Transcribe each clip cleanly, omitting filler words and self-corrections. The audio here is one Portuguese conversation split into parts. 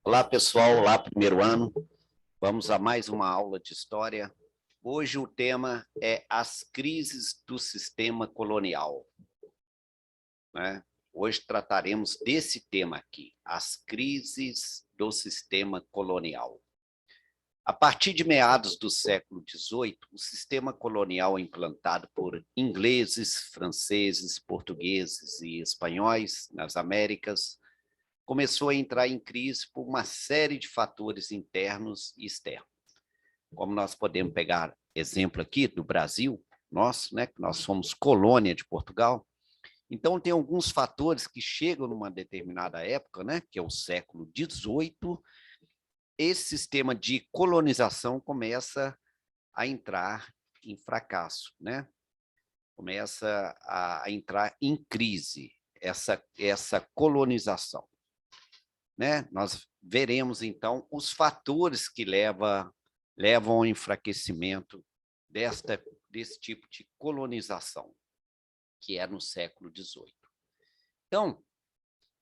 Olá, pessoal. Olá, primeiro ano. Vamos a mais uma aula de história. Hoje o tema é as crises do sistema colonial, né? Hoje trataremos desse tema aqui, as crises do sistema colonial. A partir de meados do século XVIII, o sistema colonial implantado por ingleses, franceses, portugueses e espanhóis nas Américas começou a entrar em crise por uma série de fatores internos e externos. Como nós podemos pegar exemplo aqui do Brasil, nós, né, que nós somos colônia de Portugal, então tem alguns fatores que chegam numa determinada época, né, que é o século XVIII, esse sistema de colonização começa a entrar em fracasso, né? Começa a entrar em crise, essa colonização, né? Nós veremos, então, os fatores que levam ao enfraquecimento desse tipo de colonização, que é no século XVIII. Então,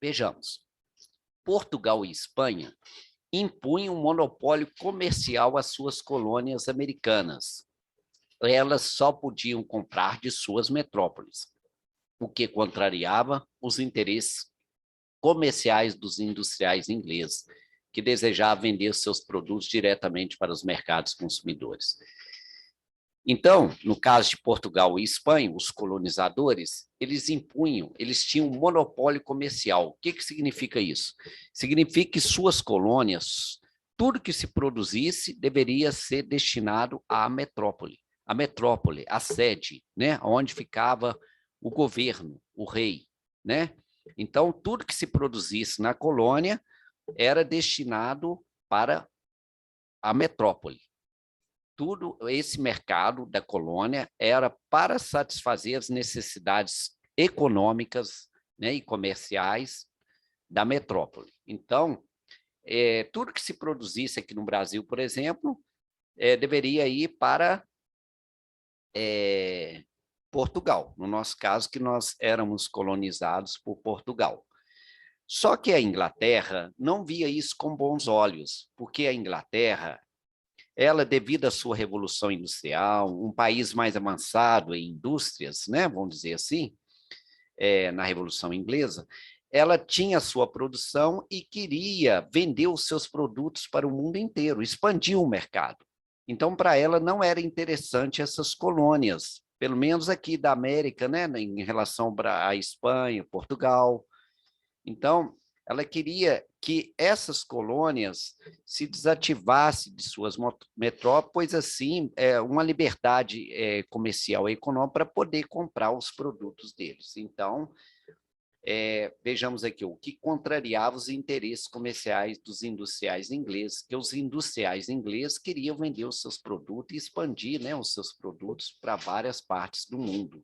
vejamos, Portugal e Espanha impunham um monopólio comercial às suas colônias americanas. Elas só podiam comprar de suas metrópoles, o que contrariava os interesses comerciais dos industriais ingleses, que desejavam vender seus produtos diretamente para os mercados consumidores. Então, no caso de Portugal e Espanha, os colonizadores, eles tinham um monopólio comercial. O que significa isso? Significa que suas colônias, tudo que se produzisse, deveria ser destinado à metrópole. A metrópole, a sede, né, onde ficava o governo, o rei, né? Então, tudo que se produzisse na colônia era destinado para a metrópole. Tudo esse mercado da colônia era para satisfazer as necessidades econômicas, né, e comerciais da metrópole. Então, tudo que se produzisse aqui no Brasil, por exemplo, deveria ir para Portugal, no nosso caso, que nós éramos colonizados por Portugal. Só que a Inglaterra não via isso com bons olhos, porque a Inglaterra, ela, devido à sua revolução industrial, um país mais avançado em indústrias, né, vamos dizer assim, na Revolução Inglesa, ela tinha a sua produção e queria vender os seus produtos para o mundo inteiro, expandir o mercado. Então, para ela, não era interessante essas colônias, pelo menos aqui da América, né, em relação à Espanha, Portugal. Então, ela queria que essas colônias se desativassem de suas metrópoles, pois assim, uma liberdade comercial e econômica para poder comprar os produtos deles. Então, vejamos aqui, o que contrariava os interesses comerciais dos industriais ingleses, que os industriais ingleses queriam vender os seus produtos e expandir, né, os seus produtos para várias partes do mundo.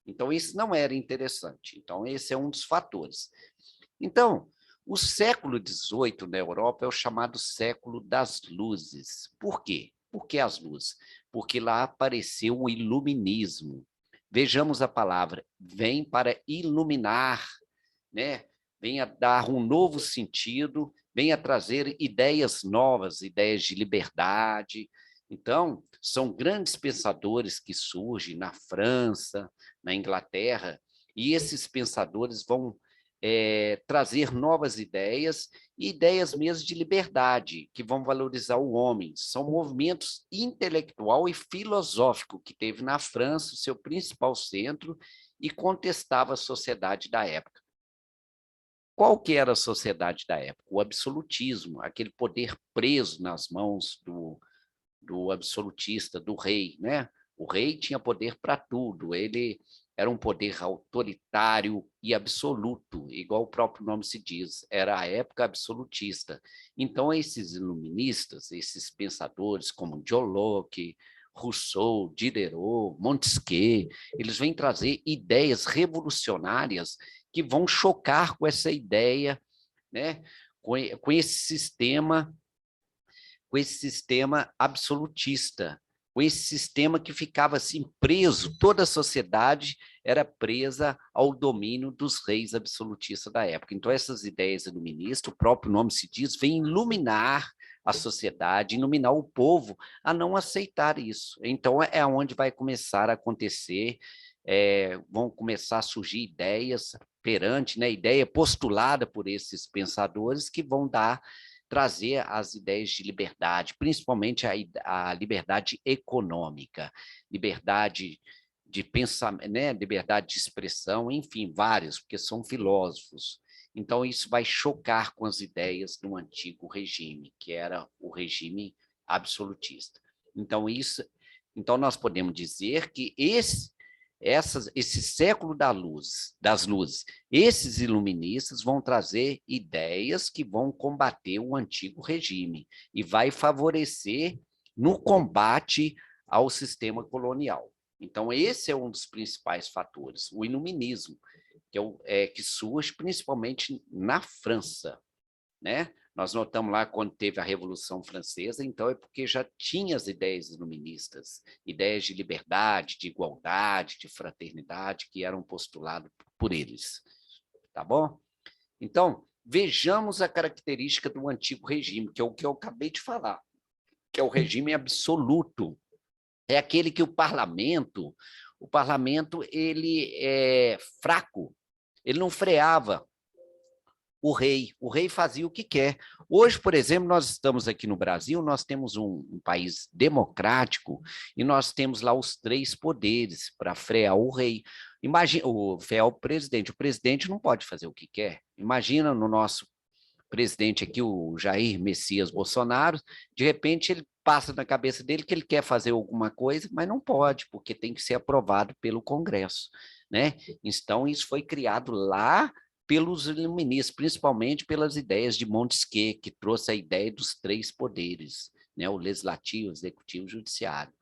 Então, isso não era interessante. Então, esse é um dos fatores. Então, o século XVIII na Europa é o chamado século das luzes. Por quê? Por que as luzes? Porque lá apareceu o iluminismo. Vejamos a palavra, vem para iluminar, né? Vem a dar um novo sentido, vem a trazer ideias novas, ideias de liberdade. Então, são grandes pensadores que surgem na França, na Inglaterra, e esses pensadores vão trazer novas ideias, e ideias mesmo de liberdade, que vão valorizar o homem. São movimentos intelectual e filosófico que teve na França, o seu principal centro, e contestava a sociedade da época. Qual que era a sociedade da época? O absolutismo, aquele poder preso nas mãos do absolutista, do rei, né? O rei tinha poder para tudo, ele era um poder autoritário e absoluto, igual o próprio nome se diz, era a época absolutista. Então, esses iluministas, esses pensadores como John Locke, Rousseau, Diderot, Montesquieu, eles vêm trazer ideias revolucionárias que vão chocar com essa ideia, né? com esse sistema absolutista, com esse sistema que ficava assim preso, toda a sociedade era presa ao domínio dos reis absolutistas da época. Então, essas ideias iluministas, o próprio nome se diz, vem iluminar a sociedade, iluminar o povo a não aceitar isso. Então, é onde vai começar a acontecer, vão começar a surgir ideias perante, né, ideia postulada por esses pensadores que vão trazer as ideias de liberdade, principalmente a liberdade econômica, liberdade de pensamento, né, liberdade de expressão, enfim, vários, porque são filósofos. Então, isso vai chocar com as ideias do antigo regime, que era o regime absolutista. Então nós podemos dizer que esse século das luzes, esses iluministas vão trazer ideias que vão combater o antigo regime e vai favorecer no combate ao sistema colonial. Então, esse é um dos principais fatores, o iluminismo, que surge principalmente na França, né? Nós notamos lá quando teve a Revolução Francesa, então é porque já tinha as ideias iluministas, ideias de liberdade, de igualdade, de fraternidade, que eram postuladas por eles. Tá bom? Então, vejamos a característica do antigo regime, que é o que eu acabei de falar, que é o regime absoluto. É aquele que o parlamento ele é fraco, ele não freava o rei fazia o que quer. Hoje, por exemplo, nós estamos aqui no Brasil, nós temos um país democrático e nós temos lá os três poderes para frear o rei. Imagina, frear o presidente não pode fazer o que quer. Imagina no nosso presidente aqui, o Jair Messias Bolsonaro, de repente ele passa na cabeça dele que ele quer fazer alguma coisa, mas não pode, porque tem que ser aprovado pelo Congresso, né? Então, isso foi criado lá pelos iluministas, principalmente pelas ideias de Montesquieu, que trouxe a ideia dos três poderes, né? O legislativo, o executivo e o judiciário.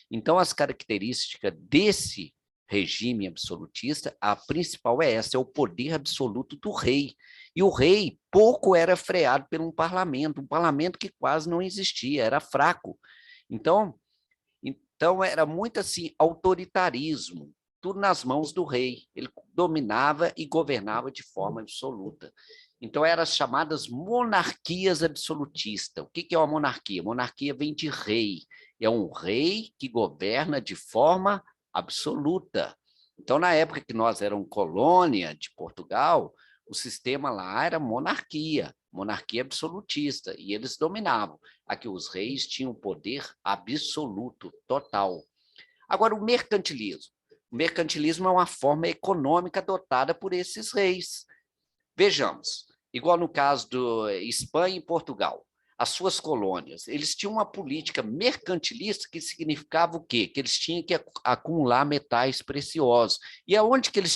Então, as características desse regime absolutista, a principal é essa, é o poder absoluto do rei. E o rei pouco era freado por um parlamento que quase não existia, era fraco. Então era muito assim, autoritarismo, tudo nas mãos do rei. Ele dominava e governava de forma absoluta. Então, eram as chamadas monarquias absolutistas. O que é uma monarquia? Monarquia vem de rei. É um rei que governa de forma absoluta. Então, na época que nós éramos colônia de Portugal, o sistema lá era monarquia absolutista, e eles dominavam. Aqui os reis tinham poder absoluto, total. Agora, o mercantilismo. O mercantilismo é uma forma econômica adotada por esses reis. Vejamos, igual no caso do Espanha e Portugal, as suas colônias, eles tinham uma política mercantilista que significava o quê? Que eles tinham que acumular metais preciosos. E aonde que eles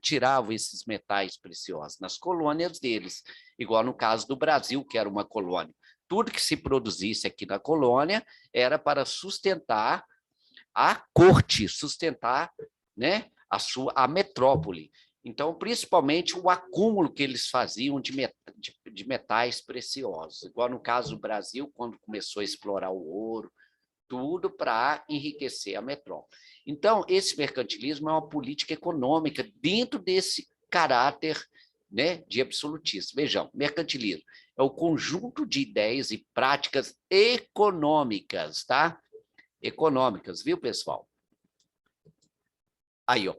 tiravam esses metais preciosos? Nas colônias deles, igual no caso do Brasil, que era uma colônia. Tudo que se produzisse aqui na colônia era para sustentar a corte, sustentar, né, a metrópole. Então, principalmente o acúmulo que eles faziam de metais preciosos, igual no caso do Brasil, quando começou a explorar o ouro, tudo para enriquecer a metrópole. Então, esse mercantilismo é uma política econômica dentro desse caráter, né, de absolutismo. Vejam, mercantilismo é o conjunto de ideias e práticas econômicas, tá? Econômicas, viu, pessoal? Aí, ó,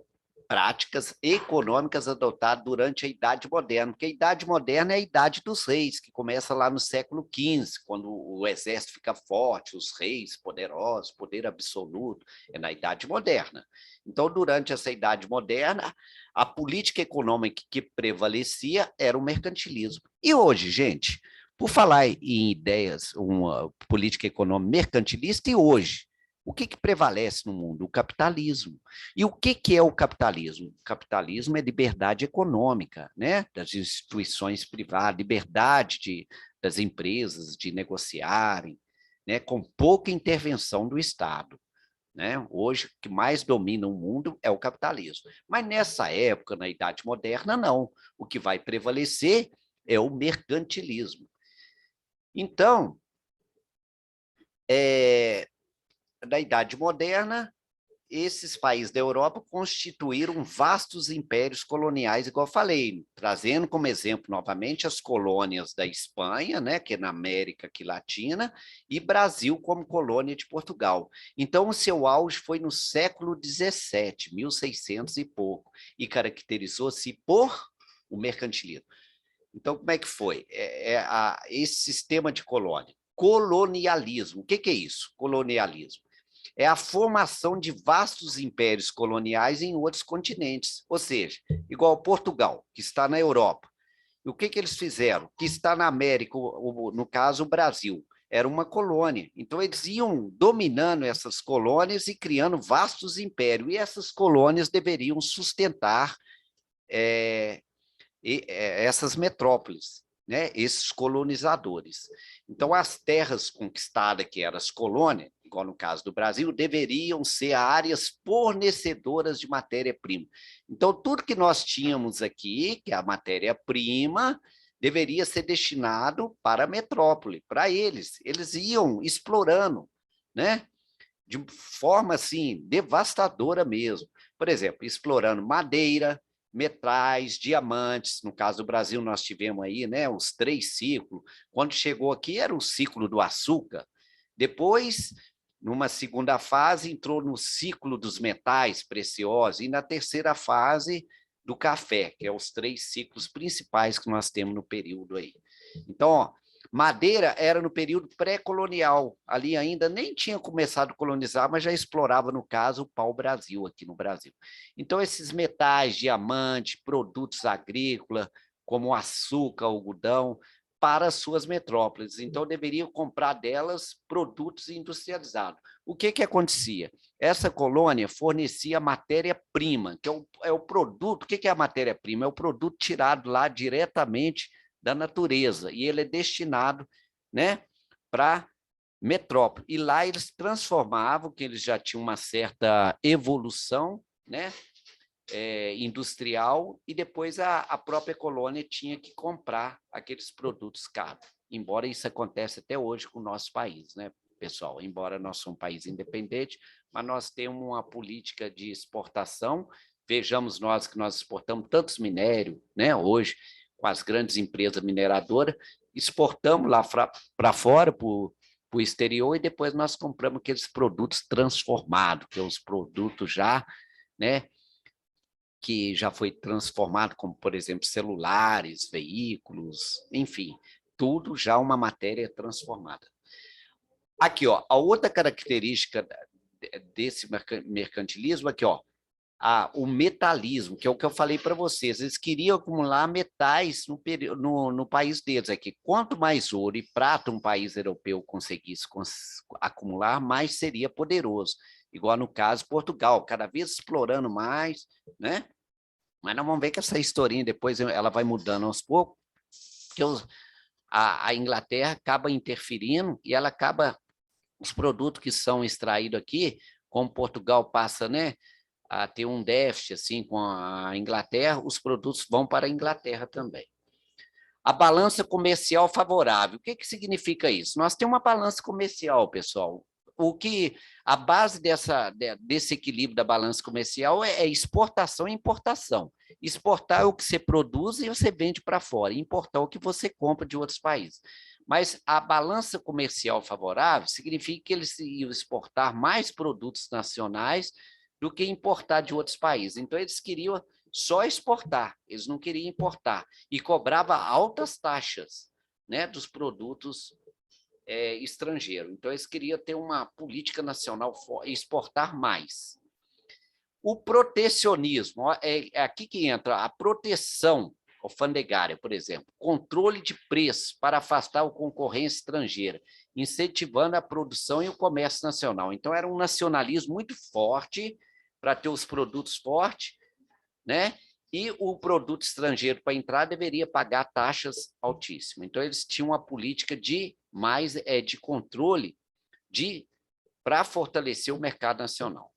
práticas econômicas adotadas durante a Idade Moderna, porque a Idade Moderna é a Idade dos Reis, que começa lá no século XV, quando o exército fica forte, os reis poderosos, poder absoluto, é na Idade Moderna. Então, durante essa Idade Moderna, a política econômica que prevalecia era o mercantilismo. E hoje, gente, por falar em ideias, uma política econômica mercantilista, e hoje, o que prevalece no mundo? O capitalismo. E o que é o capitalismo? O capitalismo é liberdade econômica, né? Das instituições privadas, liberdade das empresas de negociarem, né? Com pouca intervenção do Estado. Né? Hoje, o que mais domina o mundo é o capitalismo. Mas nessa época, na Idade Moderna, não. O que vai prevalecer é o mercantilismo. Então, da Idade Moderna, esses países da Europa constituíram vastos impérios coloniais, igual eu falei, trazendo como exemplo, novamente, as colônias da Espanha, né, que é na América aqui Latina, e Brasil como colônia de Portugal. Então, o seu auge foi no século XVII, 1600 e pouco, e caracterizou-se por o mercantilismo. Então, como é que foi? Esse sistema de colônia. Colonialismo. O que é isso? Colonialismo é a formação de vastos impérios coloniais em outros continentes, ou seja, igual Portugal, que está na Europa. E o que eles fizeram? Que está na América, no caso o Brasil, era uma colônia. Então, eles iam dominando essas colônias e criando vastos impérios, e essas colônias deveriam sustentar essas metrópoles, né? Esses colonizadores. Então, as terras conquistadas, que eram as colônias, igual no caso do Brasil, deveriam ser áreas fornecedoras de matéria-prima. Então, tudo que nós tínhamos aqui, que é a matéria-prima, deveria ser destinado para a metrópole, para eles. Eles iam explorando, né? De forma assim, devastadora mesmo. Por exemplo, explorando madeira, metais, diamantes. No caso do Brasil, nós tivemos aí, né, os 3 ciclos. Quando chegou aqui, era o ciclo do açúcar. Depois, numa segunda fase, entrou no ciclo dos metais preciosos. E na terceira fase, do café, que é os 3 ciclos principais que nós temos no período aí. Então, ó, madeira era no período pré-colonial, ali ainda nem tinha começado a colonizar, mas já explorava, no caso, o pau-brasil, aqui no Brasil. Então, esses metais, diamante, produtos agrícolas, como açúcar, algodão, para as suas metrópoles. Então, deveriam comprar delas produtos industrializados. O que acontecia? Essa colônia fornecia matéria-prima, que é o produto. O que é a matéria-prima? É o produto tirado lá diretamente da natureza, e ele é destinado, né, para metrópole. E lá eles transformavam, que eles já tinham uma certa evolução, né, industrial, e depois a própria colônia tinha que comprar aqueles produtos caros. Embora isso aconteça até hoje com o nosso país, né, pessoal? Embora nós somos um país independente, mas nós temos uma política de exportação. Vejamos nós que nós exportamos tantos minérios, né, hoje, com as grandes empresas mineradoras, exportamos lá para fora, para o exterior, e depois nós compramos aqueles produtos transformados, que são os produtos já, né, que já foi transformado, como, por exemplo, celulares, veículos, enfim, tudo já uma matéria transformada. Aqui, ó, a outra característica desse mercantilismo, aqui, ó, o metalismo, que é o que eu falei para vocês, eles queriam acumular metais no país deles. Aqui, quanto mais ouro e prata um país europeu conseguisse acumular, mais seria poderoso. Igual no caso Portugal, cada vez explorando mais, né? Mas nós vamos ver que essa historinha depois ela vai mudando aos poucos, porque a Inglaterra acaba interferindo e ela acaba, os produtos que são extraídos aqui, como Portugal passa, né, a ter um déficit assim, com a Inglaterra, os produtos vão para a Inglaterra também. A balança comercial favorável. O que significa isso? Nós temos uma balança comercial, pessoal. A base desse equilíbrio da balança comercial é exportação e importação. Exportar é o que você produz e você vende para fora. Importar é o que você compra de outros países. Mas a balança comercial favorável significa que eles iam exportar mais produtos nacionais do que importar de outros países. Então, eles queriam só exportar, eles não queriam importar, e cobrava altas taxas, né, dos produtos estrangeiros. Então, eles queriam ter uma política nacional, exportar mais. O protecionismo, é aqui que entra a proteção alfandegária, por exemplo, controle de preço para afastar a concorrência estrangeira, incentivando a produção e o comércio nacional. Então, era um nacionalismo muito forte para ter os produtos fortes, né? E o produto estrangeiro para entrar deveria pagar taxas altíssimas. Então, eles tinham uma política de controle para fortalecer o mercado nacional.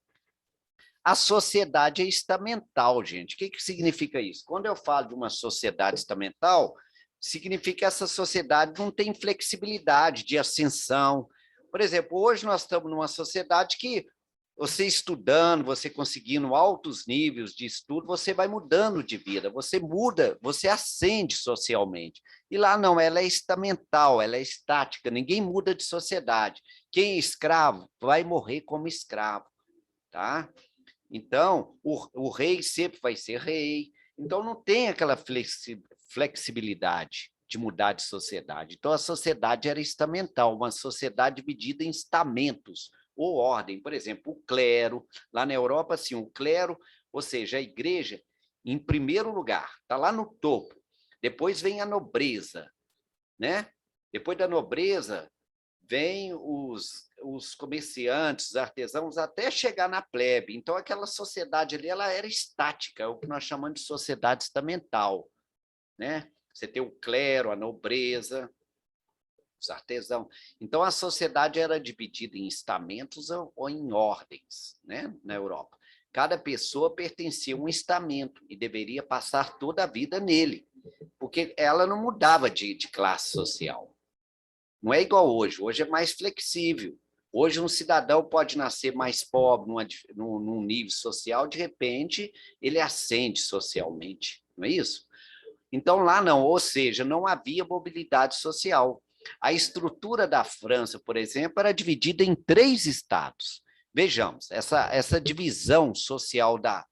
A sociedade é estamental, gente. O que significa isso? Quando eu falo de uma sociedade estamental, significa que essa sociedade não tem flexibilidade de ascensão. Por exemplo, hoje nós estamos numa sociedade que você estudando, você conseguindo altos níveis de estudo, você vai mudando de vida, você muda, você ascende socialmente. E lá não, ela é estamental, ela é estática, ninguém muda de sociedade. Quem é escravo vai morrer como escravo, tá? Então, o rei sempre vai ser rei. Então, não tem aquela flexibilidade de mudar de sociedade. Então, a sociedade era estamental, uma sociedade dividida em estamentos ou ordem. Por exemplo, o clero, lá na Europa, assim, o clero, ou seja, a igreja, em primeiro lugar, está lá no topo. Depois vem a nobreza, né? Depois da nobreza, vêm os comerciantes, os artesãos, até chegar na plebe. Então, aquela sociedade ali, ela era estática, é o que nós chamamos de sociedade estamental, né? Você tem o clero, a nobreza, os artesãos. Então, a sociedade era dividida em estamentos ou em ordens, né? Na Europa. Cada pessoa pertencia a um estamento e deveria passar toda a vida nele, porque ela não mudava de classe social. Não é igual hoje. Hoje é mais flexível. Hoje um cidadão pode nascer mais pobre, num nível social, de repente ele ascende socialmente, não é isso? Então lá não, ou seja, não havia mobilidade social. A estrutura da França, por exemplo, era dividida em 3 estados. Vejamos, essa divisão social da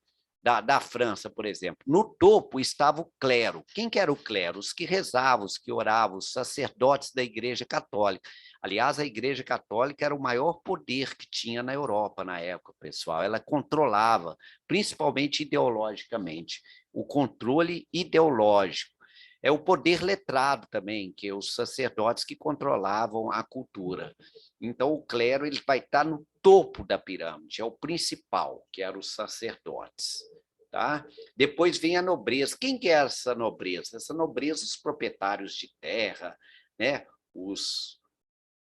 França, por exemplo. No topo estava o clero. Quem que era o clero? Os que rezavam, os que oravam, os sacerdotes da Igreja Católica. Aliás, a Igreja Católica era o maior poder que tinha na Europa na época, pessoal. Ela controlava, principalmente ideologicamente, o controle ideológico. É o poder letrado também, que é os sacerdotes que controlavam a cultura. Então, o clero ele vai estar no topo da pirâmide, é o principal, que eram os sacerdotes. Tá? Depois vem a nobreza. Quem que é essa nobreza? Essa nobreza, os proprietários de terra, né?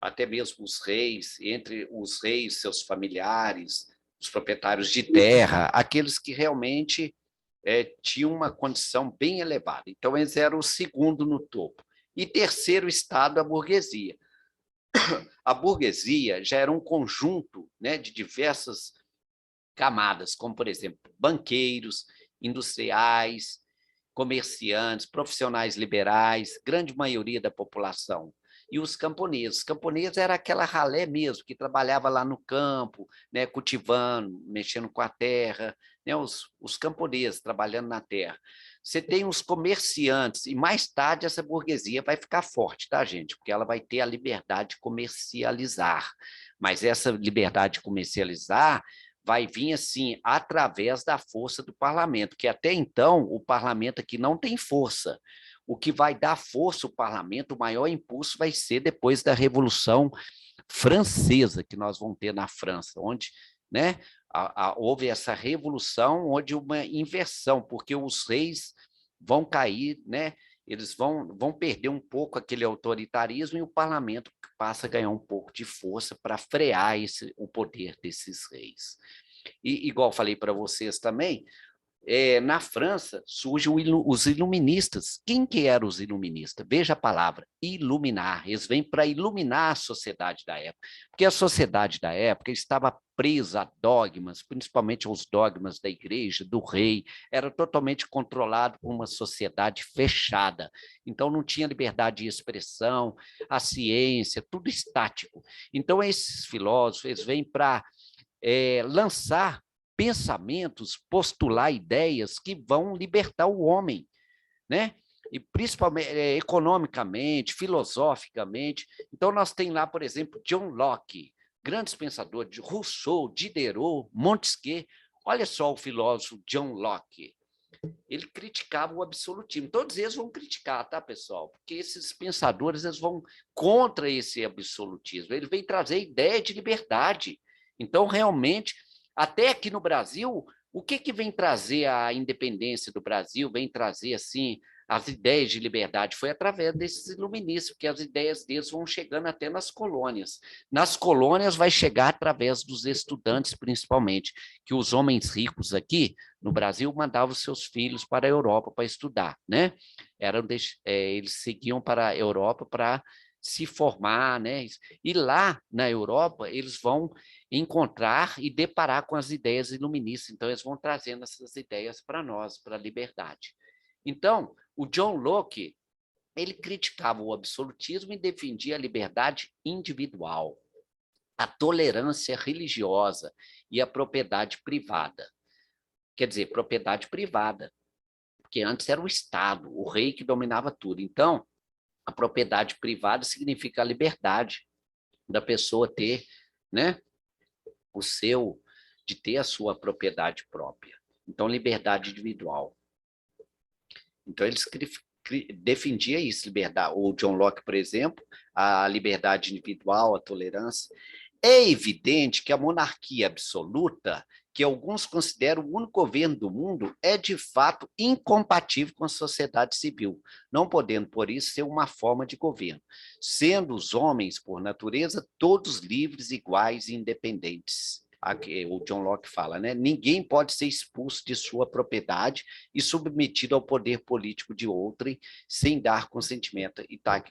Até mesmo os reis, entre os reis, seus familiares, os proprietários de terra, aqueles que realmente tinham uma condição bem elevada. Então, eles eram o segundo no topo. E terceiro estado, a burguesia. A burguesia já era um conjunto, né, de diversas camadas, como, por exemplo, banqueiros, industriais, comerciantes, profissionais liberais, grande maioria da população. E os camponeses. Os camponeses era aquela ralé mesmo, que trabalhava lá no campo, né, cultivando, mexendo com a terra, né, os camponeses trabalhando na terra. Você tem os comerciantes, e mais tarde essa burguesia vai ficar forte, tá, gente? Porque ela vai ter a liberdade de comercializar. Mas essa liberdade de comercializar vai vir assim através da força do parlamento, que até então o parlamento aqui não tem força. O que vai dar força ao parlamento, o maior impulso vai ser depois da Revolução Francesa, que nós vamos ter na França, onde, né, houve essa revolução, onde uma inversão, porque os reis vão cair, né, eles vão perder um pouco aquele autoritarismo e o parlamento passa a ganhar um pouco de força para frear o poder desses reis. E, igual falei para vocês também, na França surgem os iluministas. Quem que eram os iluministas? Veja a palavra, iluminar. Eles vêm para iluminar a sociedade da época, porque a sociedade da época estava presa a dogmas, principalmente aos dogmas da igreja, do rei, era totalmente controlado por uma sociedade fechada. Então não tinha liberdade de expressão, a ciência, tudo estático. Então esses filósofos eles vêm para lançar pensamentos, postular ideias que vão libertar o homem, né? E principalmente economicamente, filosoficamente. Então, nós temos lá, por exemplo, John Locke, grandes pensadores, Rousseau, Diderot, Montesquieu. Olha só o filósofo John Locke. Ele criticava o absolutismo. Todos eles vão criticar, tá, pessoal? Porque esses pensadores eles vão contra esse absolutismo. Ele vem trazer ideia de liberdade. Então, realmente, até aqui no Brasil, o que vem trazer a independência do Brasil, vem trazer, assim, as ideias de liberdade? Foi através desses iluministas, porque as ideias deles vão chegando até nas colônias. Nas colônias vai chegar através dos estudantes, principalmente, que os homens ricos aqui, no Brasil, mandavam os seus filhos para a Europa para estudar, né? Eles seguiam para a Europa para se formar, né? E lá na Europa eles vão encontrar e deparar com as ideias iluministas. Então eles vão trazendo essas ideias para nós, para a liberdade. Então, o John Locke, ele criticava o absolutismo e defendia a liberdade individual, a tolerância religiosa e a propriedade privada. Quer dizer, propriedade privada, porque antes era o Estado, o rei que dominava tudo. Então, a propriedade privada significa a liberdade da pessoa ter, né, de ter a sua propriedade própria. Então, liberdade individual. Então, eles defendia isso, liberdade. O John Locke, por exemplo, a liberdade individual, a tolerância. É evidente que a monarquia absoluta, que alguns consideram o único governo do mundo, é de fato incompatível com a sociedade civil, não podendo, por isso, ser uma forma de governo, sendo os homens, por natureza, todos livres, iguais e independentes. Aqui, o John Locke fala, né? Ninguém pode ser expulso de sua propriedade e submetido ao poder político de outrem sem dar consentimento.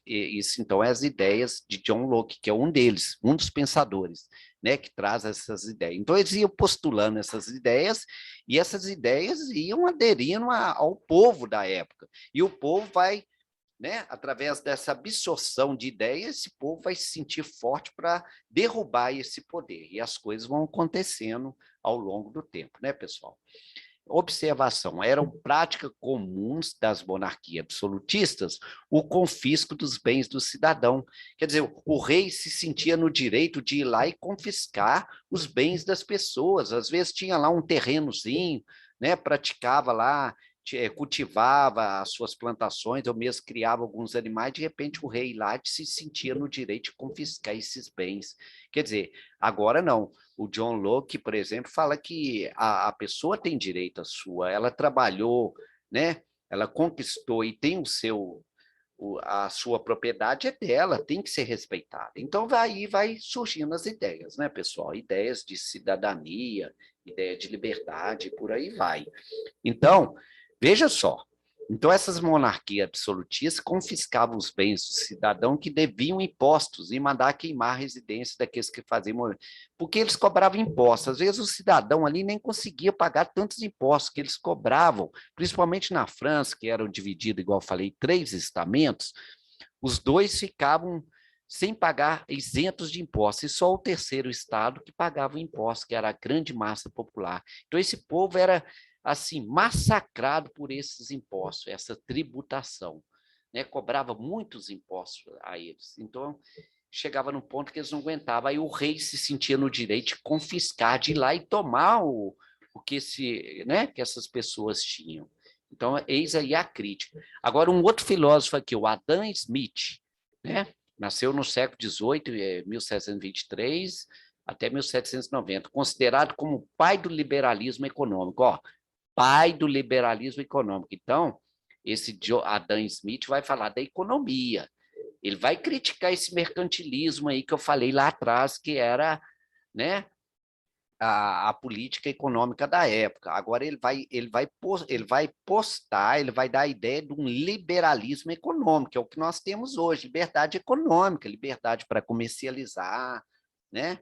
Isso, então, é as ideias de John Locke, que é um deles, um dos pensadores, né, que traz essas ideias. Então, eles iam postulando essas ideias, e essas ideias iam aderindo ao povo da época. E o povo vai, né, através dessa absorção de ideias, esse povo vai se sentir forte para derrubar esse poder. E as coisas vão acontecendo ao longo do tempo, né, pessoal? Observação, eram práticas comuns das monarquias absolutistas o confisco dos bens do cidadão. Quer dizer, o rei se sentia no direito de ir lá e confiscar os bens das pessoas. Às vezes tinha lá um terrenozinho, né, praticava lá, cultivava as suas plantações, ou mesmo criava alguns animais, de repente o rei lá se sentia no direito de confiscar esses bens. Quer dizer, agora não. O John Locke, por exemplo, fala que a pessoa tem direito à sua, ela trabalhou, né? Ela conquistou e tem a sua propriedade é dela, tem que ser respeitada. Então, aí vai surgindo as ideias, né, pessoal? Ideias de cidadania, ideia de liberdade, por aí vai. Então, veja só, então essas monarquias absolutistas confiscavam os bens do cidadão que deviam impostos e mandar queimar a residência daqueles que faziam, porque eles cobravam impostos. Às vezes o cidadão ali nem conseguia pagar tantos impostos que eles cobravam, principalmente na França, que eram divididos, igual eu falei, 3 estamentos, os 2 ficavam sem pagar, isentos de impostos, e só o terceiro estado que pagava o imposto, que era a grande massa popular. Então esse povo era assim, massacrado por esses impostos, essa tributação, né? Cobrava muitos impostos a eles. Então, chegava num ponto que eles não aguentavam. Aí o rei se sentia no direito de confiscar, de ir lá e tomar o né, que essas pessoas tinham. Então, eis aí a crítica. Agora, um outro filósofo aqui, o Adam Smith, né? Nasceu no século XVIII, 1723 até 1790, considerado como o pai do liberalismo econômico. Ó, pai do liberalismo econômico. Então, esse Adam Smith vai falar da economia. Ele vai criticar esse mercantilismo aí que eu falei lá atrás, que era, né, a política econômica da época. Agora ele vai dar a ideia de um liberalismo econômico, que é o que nós temos hoje, liberdade econômica, liberdade para comercializar, né?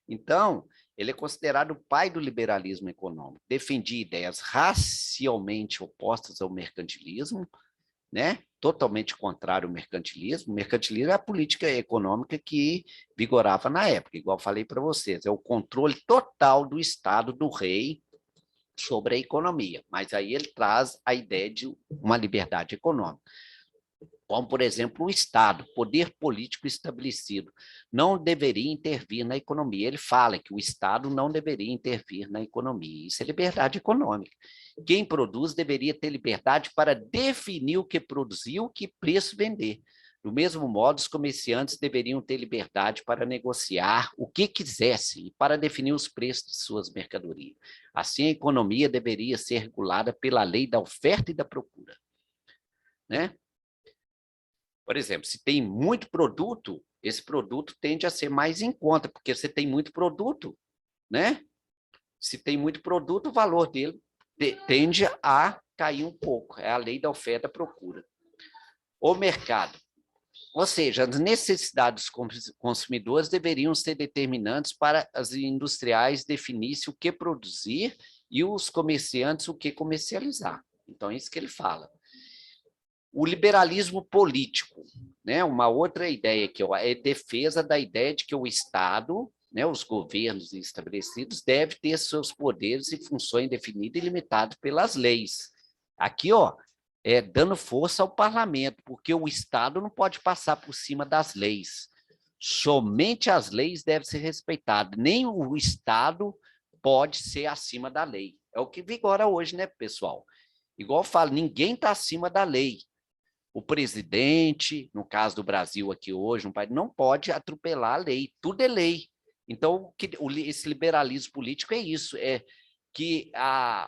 Então, ele é considerado o pai do liberalismo econômico. Defendia ideias racialmente opostas ao mercantilismo, né? Totalmente contrário ao mercantilismo. O mercantilismo é a política econômica que vigorava na época, igual falei para vocês, é o controle total do Estado, do rei, sobre a economia. Mas aí ele traz a ideia de uma liberdade econômica. Como, por exemplo, o Estado, poder político estabelecido, não deveria intervir na economia. Ele fala que o Estado não deveria intervir na economia. Isso é liberdade econômica. Quem produz deveria ter liberdade para definir o que produzir, o que preço vender. Do mesmo modo, os comerciantes deveriam ter liberdade para negociar o que quisessem e para definir os preços de suas mercadorias. Assim, a economia deveria ser regulada pela lei da oferta e da procura, né? Por exemplo, se tem muito produto, esse produto tende a ser mais em conta, porque você tem muito produto, né? Se tem muito produto, o valor dele tende a cair um pouco. É a lei da oferta e procura. O mercado. Ou seja, as necessidades dos consumidores deveriam ser determinantes para as industriais definissem o que produzir e os comerciantes o que comercializar. Então, é isso que ele fala. O liberalismo político, né? Uma outra ideia que é defesa da ideia de que o Estado, né, os governos estabelecidos, devem ter seus poderes e funções definidas e limitadas pelas leis. Aqui, ó, dando força ao parlamento, porque o Estado não pode passar por cima das leis. Somente as leis devem ser respeitadas, nem o Estado pode ser acima da lei. É o que vigora hoje, né, pessoal? Igual eu falo, ninguém está acima da lei. O presidente, no caso do Brasil aqui hoje, não pode atropelar a lei, tudo é lei. Então, esse liberalismo político é isso, é que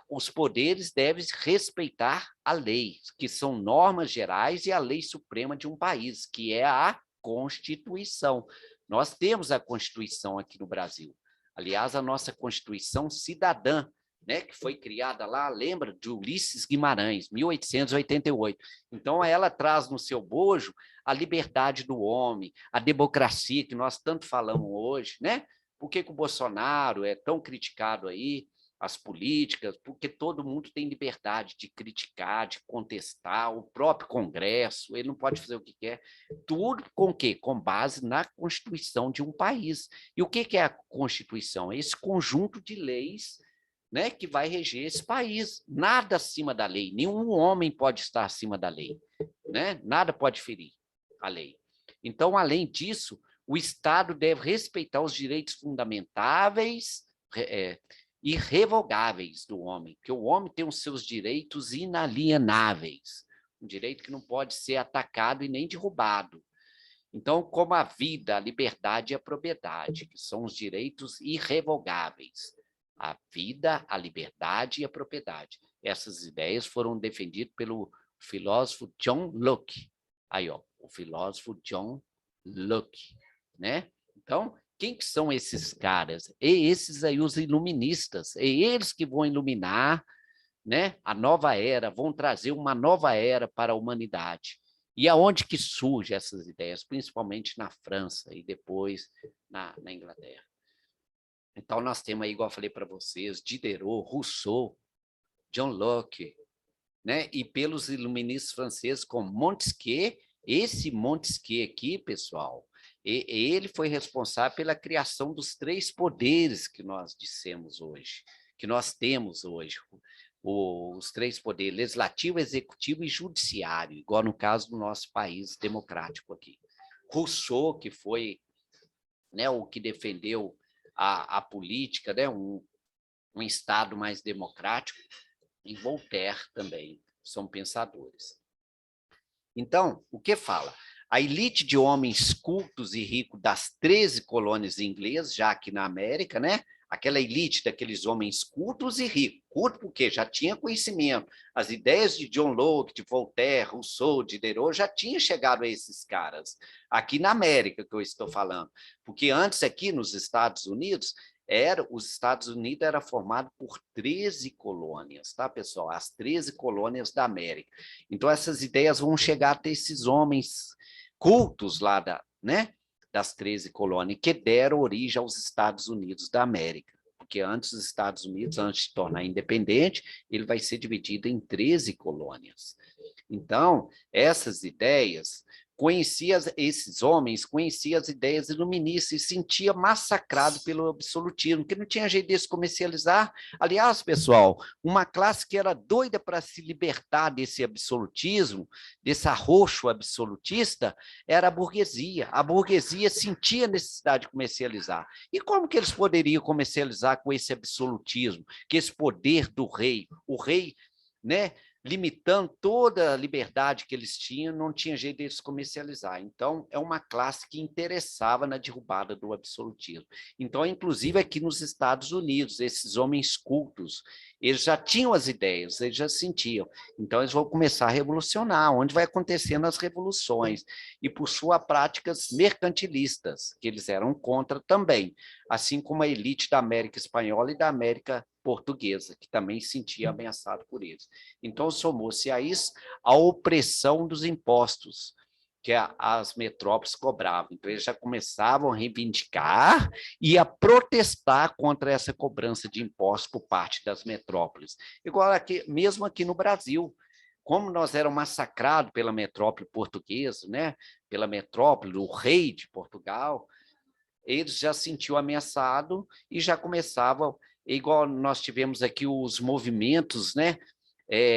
os poderes devem respeitar a lei, que são normas gerais e a lei suprema de um país, que é a Constituição. Nós temos a Constituição aqui no Brasil. Aliás, a nossa Constituição cidadã, né, que foi criada lá, lembra, de Ulisses Guimarães, 1888. Então, ela traz no seu bojo a liberdade do homem, a democracia, que nós tanto falamos hoje, né? Por que o Bolsonaro é tão criticado aí, as políticas? Porque todo mundo tem liberdade de criticar, de contestar, o próprio Congresso, ele não pode fazer o que quer. Tudo com o quê? Com base na Constituição de um país. E o que é a Constituição? É esse conjunto de leis, né, que vai reger esse país. Nada acima da lei, nenhum homem pode estar acima da lei, né? Nada pode ferir a lei. Então, além disso, o Estado deve respeitar os direitos fundamentáveis e irrevogáveis do homem, porque o homem tem os seus direitos inalienáveis, um direito que não pode ser atacado e nem derrubado. Então, como a vida, a liberdade e a propriedade, que são os direitos irrevogáveis. A vida, a liberdade e a propriedade. Essas ideias foram defendidas pelo filósofo John Locke. Aí, ó, o filósofo John Locke, né? Então, quem que são esses caras? E esses aí, os iluministas. É eles que vão iluminar, né, a nova era, vão trazer uma nova era para a humanidade. E aonde que surgem essas ideias? Principalmente na França e depois na Inglaterra. Então, nós temos aí, igual eu falei para vocês, Diderot, Rousseau, John Locke, né? E pelos iluministas franceses como Montesquieu. Esse Montesquieu aqui, pessoal, ele foi responsável pela criação dos 3 poderes que nós dissemos hoje, que nós temos hoje. Os 3 poderes, legislativo, executivo e judiciário, igual no caso do nosso país democrático aqui. Rousseau, que foi, né, o que defendeu a política, né, um Estado mais democrático, e Voltaire também, são pensadores. Então, o que fala? A elite de homens cultos e ricos das 13 colônias inglesas, já aqui na América, né? Aquela elite daqueles homens cultos e ricos. Culto porque já tinha conhecimento. As ideias de John Locke, de Voltaire, Rousseau, Diderot, já tinham chegado a esses caras. Aqui na América que eu estou falando. Porque antes aqui nos Estados Unidos, os Estados Unidos era formado por 13 colônias, tá, pessoal? As 13 colônias da América. Então, essas ideias vão chegar até esses homens cultos lá né, das 13 colônias, que deram origem aos Estados Unidos da América. Porque antes os Estados Unidos, antes de tornar independente, ele vai ser dividido em 13 colônias. Então, essas ideias, esses homens conheciam as ideias iluministas e sentia massacrado pelo absolutismo, que não tinha jeito de se comercializar. Aliás, pessoal, uma classe que era doida para se libertar desse absolutismo, desse arroxo absolutista, era a burguesia. A burguesia sentia necessidade de comercializar. E como que eles poderiam comercializar com esse absolutismo, com esse poder do rei? O rei, né, limitando toda a liberdade que eles tinham, não tinha jeito de eles comercializar. Então, é uma classe que interessava na derrubada do absolutismo. Então, inclusive aqui nos Estados Unidos, esses homens cultos, eles já tinham as ideias, eles já sentiam. Então, eles vão começar a revolucionar, onde vai acontecendo as revoluções, e por suas práticas mercantilistas, que eles eram contra também, assim como a elite da América Espanhola e da América Portuguesa, que também se sentia ameaçado por eles. Então, somou-se a isso a opressão dos impostos, que as metrópoles cobravam. Então, eles já começavam a reivindicar e a protestar contra essa cobrança de impostos por parte das metrópoles. Igual aqui, mesmo aqui no Brasil, como nós éramos massacrados pela metrópole portuguesa, né? Pela metrópole, o rei de Portugal, eles já se sentiam ameaçados e já começavam, igual nós tivemos aqui os movimentos, né?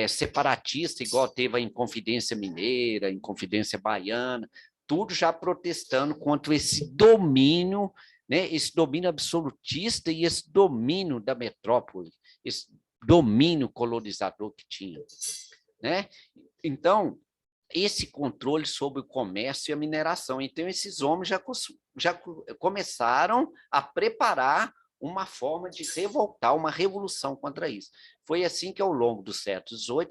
Separatista, igual teve a Inconfidência Mineira, a Inconfidência Baiana, tudo já protestando contra esse domínio, né, esse domínio absolutista e esse domínio da metrópole, esse domínio colonizador que tinha. Né? Então, esse controle sobre o comércio e a mineração. Então, esses homens já começaram a preparar uma forma de revoltar, uma revolução contra isso. Foi assim que, ao longo do século XVIII,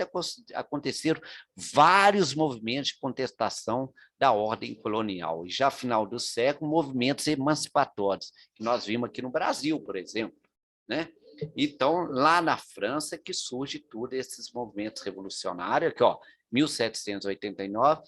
aconteceram vários movimentos de contestação da ordem colonial. E já, no final do século, movimentos emancipatórios, que nós vimos aqui no Brasil, por exemplo. Né? Então, lá na França, que surge tudo esses movimentos revolucionários, aqui, ó, 1789,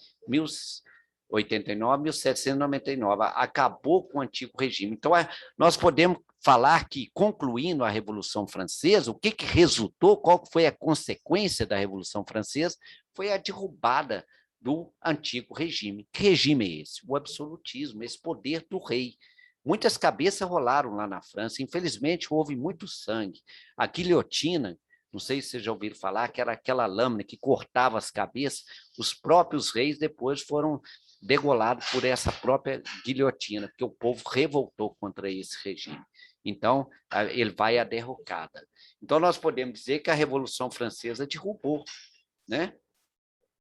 1799, acabou com o antigo regime. Então, nós podemos falar que, concluindo a Revolução Francesa, o que resultou, qual foi a consequência da Revolução Francesa, foi a derrubada do antigo regime. Que regime é esse? O absolutismo, esse poder do rei. Muitas cabeças rolaram lá na França, infelizmente houve muito sangue. A guilhotina, não sei se vocês já ouviram falar, que era aquela lâmina que cortava as cabeças, os próprios reis depois foram degolados por essa própria guilhotina, porque o povo revoltou contra esse regime. Então, ele vai à derrocada. Então, nós podemos dizer que a Revolução Francesa derrubou, né?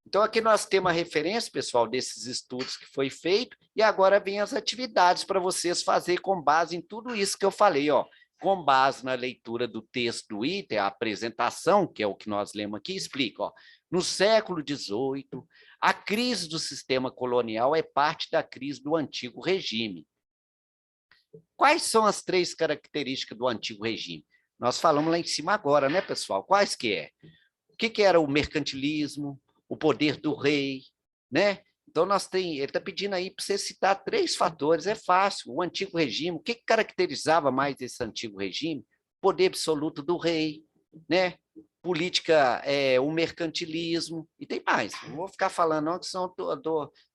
Então, aqui nós temos a referência, pessoal, desses estudos que foi feito, e agora vem as atividades para vocês fazerem com base em tudo isso que eu falei, ó, com base na leitura do texto do item, a apresentação, que é o que nós lemos aqui, explica, ó, no século XVIII, a crise do sistema colonial é parte da crise do antigo regime. Quais são as 3 características do antigo regime? Nós falamos lá em cima agora, né, pessoal? Quais que é? O que era o mercantilismo, o poder do rei, né? Então, ele está pedindo aí para você citar 3 fatores, é fácil. O antigo regime, o que caracterizava mais esse antigo regime? Poder absoluto do rei, né? Política, o mercantilismo, e tem mais. Não vou ficar falando, não, que senão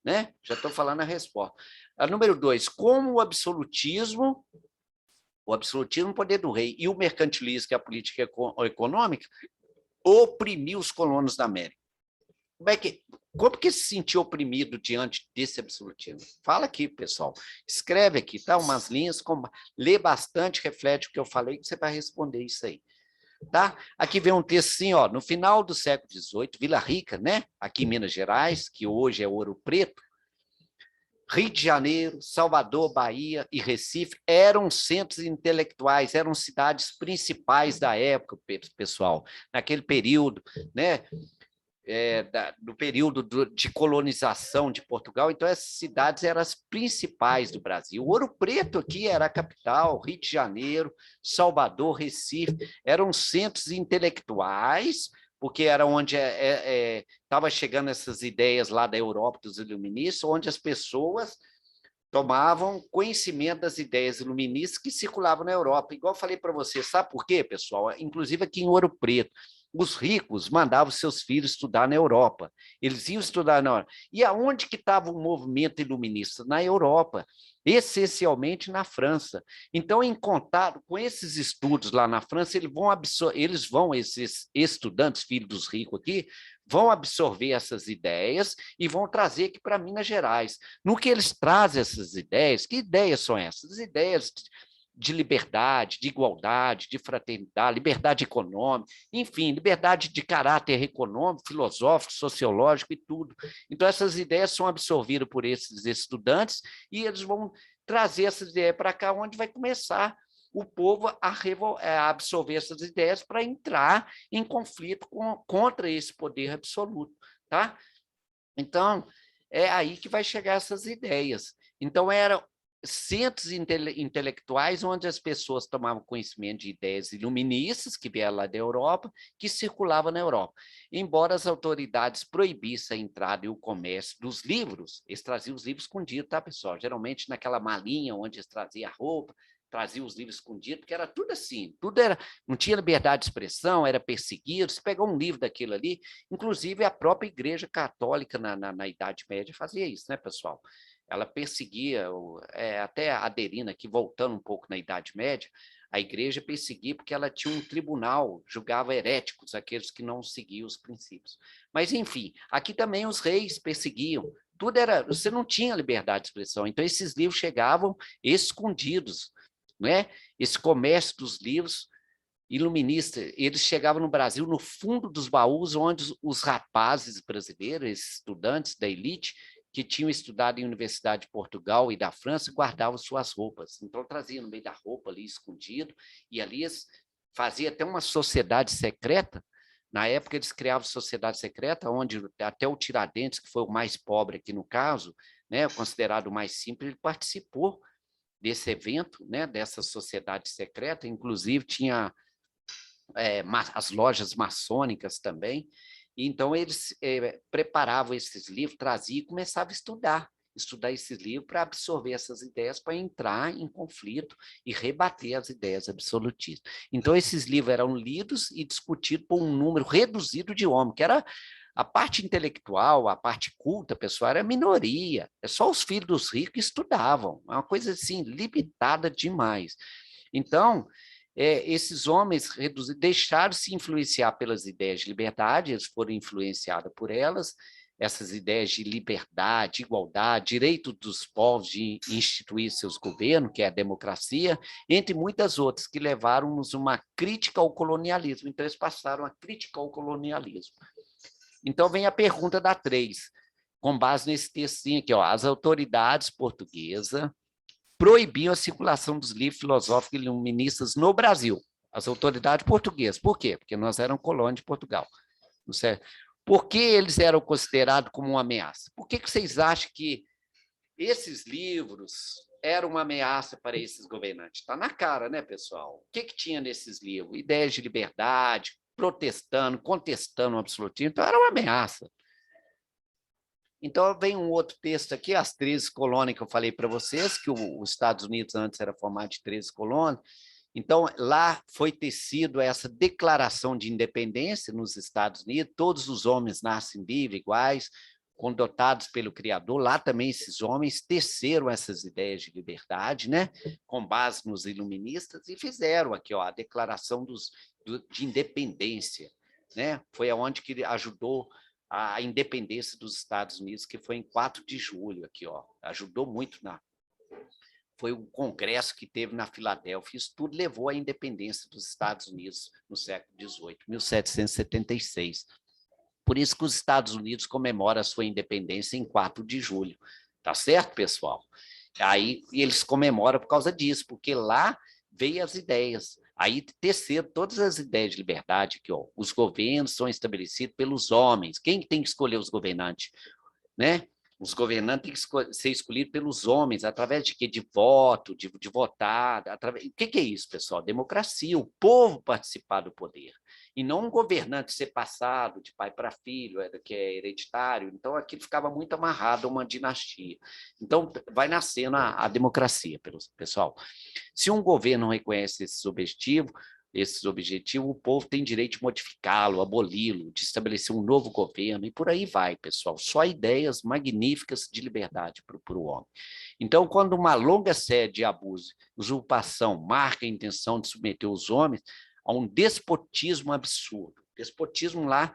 né? Já estou falando a resposta. A número 2, como o absolutismo, o poder do rei, e o mercantilismo, que é a política econômica, oprimiu os colonos da América. Como que se sentiu oprimido diante desse absolutismo? Fala aqui, pessoal. Escreve aqui, tá? Umas linhas, lê bastante, reflete o que eu falei, que você vai responder isso aí. Tá? Aqui vem um texto assim, ó, no final do século XVIII, Vila Rica, né? Aqui em Minas Gerais, que hoje é Ouro Preto, Rio de Janeiro, Salvador, Bahia e Recife eram centros intelectuais, eram cidades principais da época, pessoal, naquele período, né? Do período de colonização de Portugal, então essas cidades eram as principais do Brasil. Ouro Preto aqui era a capital, Rio de Janeiro, Salvador, Recife, eram centros intelectuais, porque era onde estava chegando essas ideias lá da Europa, dos iluministas, onde as pessoas tomavam conhecimento das ideias iluministas que circulavam na Europa. Igual eu falei para você, sabe por quê, pessoal? Inclusive aqui em Ouro Preto, os ricos mandavam seus filhos estudar na Europa. Eles iam estudar na Europa. E aonde que estava o movimento iluminista? Na Europa, essencialmente na França. Então, em contato com esses estudos lá na França, esses estudantes, filhos dos ricos aqui, vão absorver essas ideias e vão trazer aqui para Minas Gerais. No que eles trazem essas ideias, que ideias são essas? Ideias de liberdade, de igualdade, de fraternidade, liberdade econômica, enfim, liberdade de caráter econômico, filosófico, sociológico e tudo. Então, essas ideias são absorvidas por esses estudantes e eles vão trazer essas ideias para cá, onde vai começar o povo a absorver essas ideias para entrar em conflito contra esse poder absoluto. Tá? Então, é aí que vai chegar essas ideias. Então, era centros intelectuais onde as pessoas tomavam conhecimento de ideias iluministas que vieram lá da Europa, que circulavam na Europa. Embora as autoridades proibissem a entrada e o comércio dos livros, eles traziam os livros escondidos, tá, pessoal? Geralmente naquela malinha onde eles traziam a roupa, traziam os livros escondidos, porque era tudo assim, tudo era, não tinha liberdade de expressão, era perseguido. Se pegar um livro daquilo ali, inclusive a própria Igreja Católica na Idade Média fazia isso, né, pessoal? Ela perseguia, até aderindo aqui, voltando um pouco na Idade Média, a igreja perseguia porque ela tinha um tribunal, julgava heréticos aqueles que não seguiam os princípios. Mas, enfim, aqui também os reis perseguiam, tudo era, você não tinha liberdade de expressão, então esses livros chegavam escondidos, né? Esse comércio dos livros iluministas, eles chegavam no Brasil no fundo dos baús, onde os rapazes brasileiros, esses estudantes da elite, que tinham estudado em Universidade de Portugal e da França, guardavam suas roupas. Então, traziam no meio da roupa ali, escondido, e ali fazia até uma sociedade secreta. Na época, eles criavam sociedade secreta, onde até o Tiradentes, que foi o mais pobre aqui no caso, né, considerado o mais simples, ele participou desse evento, né, dessa sociedade secreta, inclusive tinha as lojas maçônicas também. Então, eles preparavam esses livros, traziam e começavam a estudar esses livros para absorver essas ideias, para entrar em conflito e rebater as ideias absolutistas. Então, esses livros eram lidos e discutidos por um número reduzido de homens, que era a parte intelectual, a parte culta, pessoal, era a minoria. É só os filhos dos ricos que estudavam. É uma coisa assim, limitada demais. Então, esses homens deixaram-se influenciar pelas ideias de liberdade, eles foram influenciados por elas, essas ideias de liberdade, igualdade, direito dos povos de instituir seus governos, que é a democracia, entre muitas outras, que levaram-nos uma crítica ao colonialismo. Então, eles passaram a criticar o colonialismo. Então, vem a pergunta da 3, com base nesse textinho aqui, ó, as autoridades portuguesas proibiam a circulação dos livros filosóficos iluministas no Brasil, as autoridades portuguesas. Por quê? Porque nós éramos colônia de Portugal. Não sei. Por que eles eram considerados como uma ameaça? Por que vocês acham que esses livros eram uma ameaça para esses governantes? Está na cara, né, pessoal? O que tinha nesses livros? Ideias de liberdade, protestando, contestando o absolutismo. Então, era uma ameaça. Então, vem um outro texto aqui, as 13 colônias que eu falei para vocês, que os Estados Unidos antes era formado de 13 colônias. Então, lá foi tecido essa declaração de independência nos Estados Unidos, todos os homens nascem livres, iguais, dotados pelo Criador. Lá também esses homens teceram essas ideias de liberdade, né? Com base nos iluministas, e fizeram aqui, ó, a declaração de independência, né? Foi aonde que ajudou a independência dos Estados Unidos, que foi em 4 de julho, aqui, ó, ajudou muito foi um congresso que teve na Filadélfia, isso tudo levou à independência dos Estados Unidos no século XVIII, 1776. Por isso que os Estados Unidos comemoram a sua independência em 4 de julho, tá certo, pessoal? Aí eles comemoram por causa disso, porque lá veio as ideias. Aí teceram todas as ideias de liberdade, que ó, os governos são estabelecidos pelos homens. Quem tem que escolher os governantes? Né? Os governantes têm que ser escolhidos pelos homens, através de quê? De voto, de votar. Através... O que é isso, pessoal? Democracia, o povo participar do poder. E não um governante ser passado de pai para filho, que é hereditário. Então, aquilo ficava muito amarrado a uma dinastia. Então, vai nascendo a democracia, pessoal. Se um governo não reconhece esses objetivos, o povo tem direito de modificá-lo, aboli-lo, de estabelecer um novo governo, e por aí vai, pessoal. Só ideias magníficas de liberdade para o homem. Então, quando uma longa série de abusos, usurpação, marca a intenção de submeter os homens a um despotismo absurdo. Despotismo lá,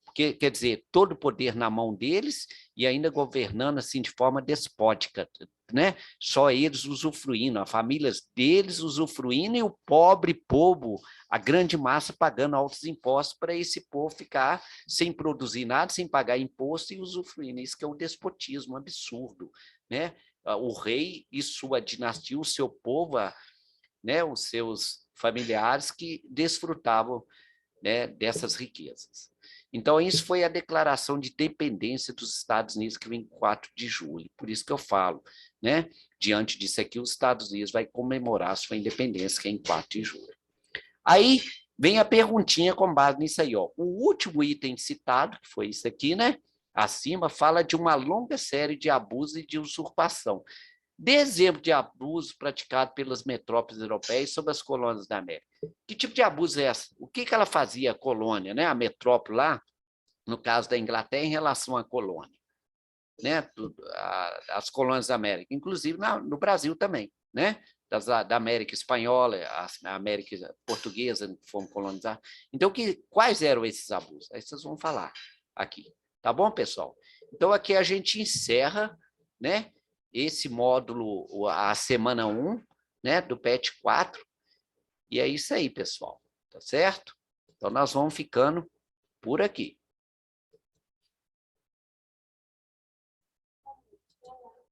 porque, quer dizer, todo o poder na mão deles e ainda governando assim de forma despótica, né? Só eles usufruindo, as famílias deles usufruindo e o pobre povo, a grande massa pagando altos impostos para esse povo ficar sem produzir nada, sem pagar imposto e usufruindo. Isso que é o despotismo absurdo, né? O rei e sua dinastia, o seu povo, né? Os seus familiares que desfrutavam, né, dessas riquezas. Então, isso foi a declaração de dependência dos Estados Unidos, que vem em 4 de julho. Por isso que eu falo, né? Diante disso aqui, os Estados Unidos vai comemorar a sua independência, que é em 4 de julho. Aí vem a perguntinha com base nisso aí, ó. O último item citado, que foi isso aqui, né? Acima, fala de uma longa série de abusos e de usurpação. Dê exemplo de abuso praticado pelas metrópoles europeias sobre as colônias da América. Que tipo de abuso é esse? O que ela fazia, a colônia, né? A metrópole lá, no caso da Inglaterra, em relação à colônia, né? As colônias da América, inclusive no Brasil também, né? Da América Espanhola, a América Portuguesa, que foram colonizadas. Então, quais eram esses abusos? Aí vocês vão falar aqui. Tá bom, pessoal? Então, aqui a gente encerra, né, esse módulo, a semana 1, né, do PET 4, e é isso aí, pessoal. Tá certo? Então, nós vamos ficando por aqui.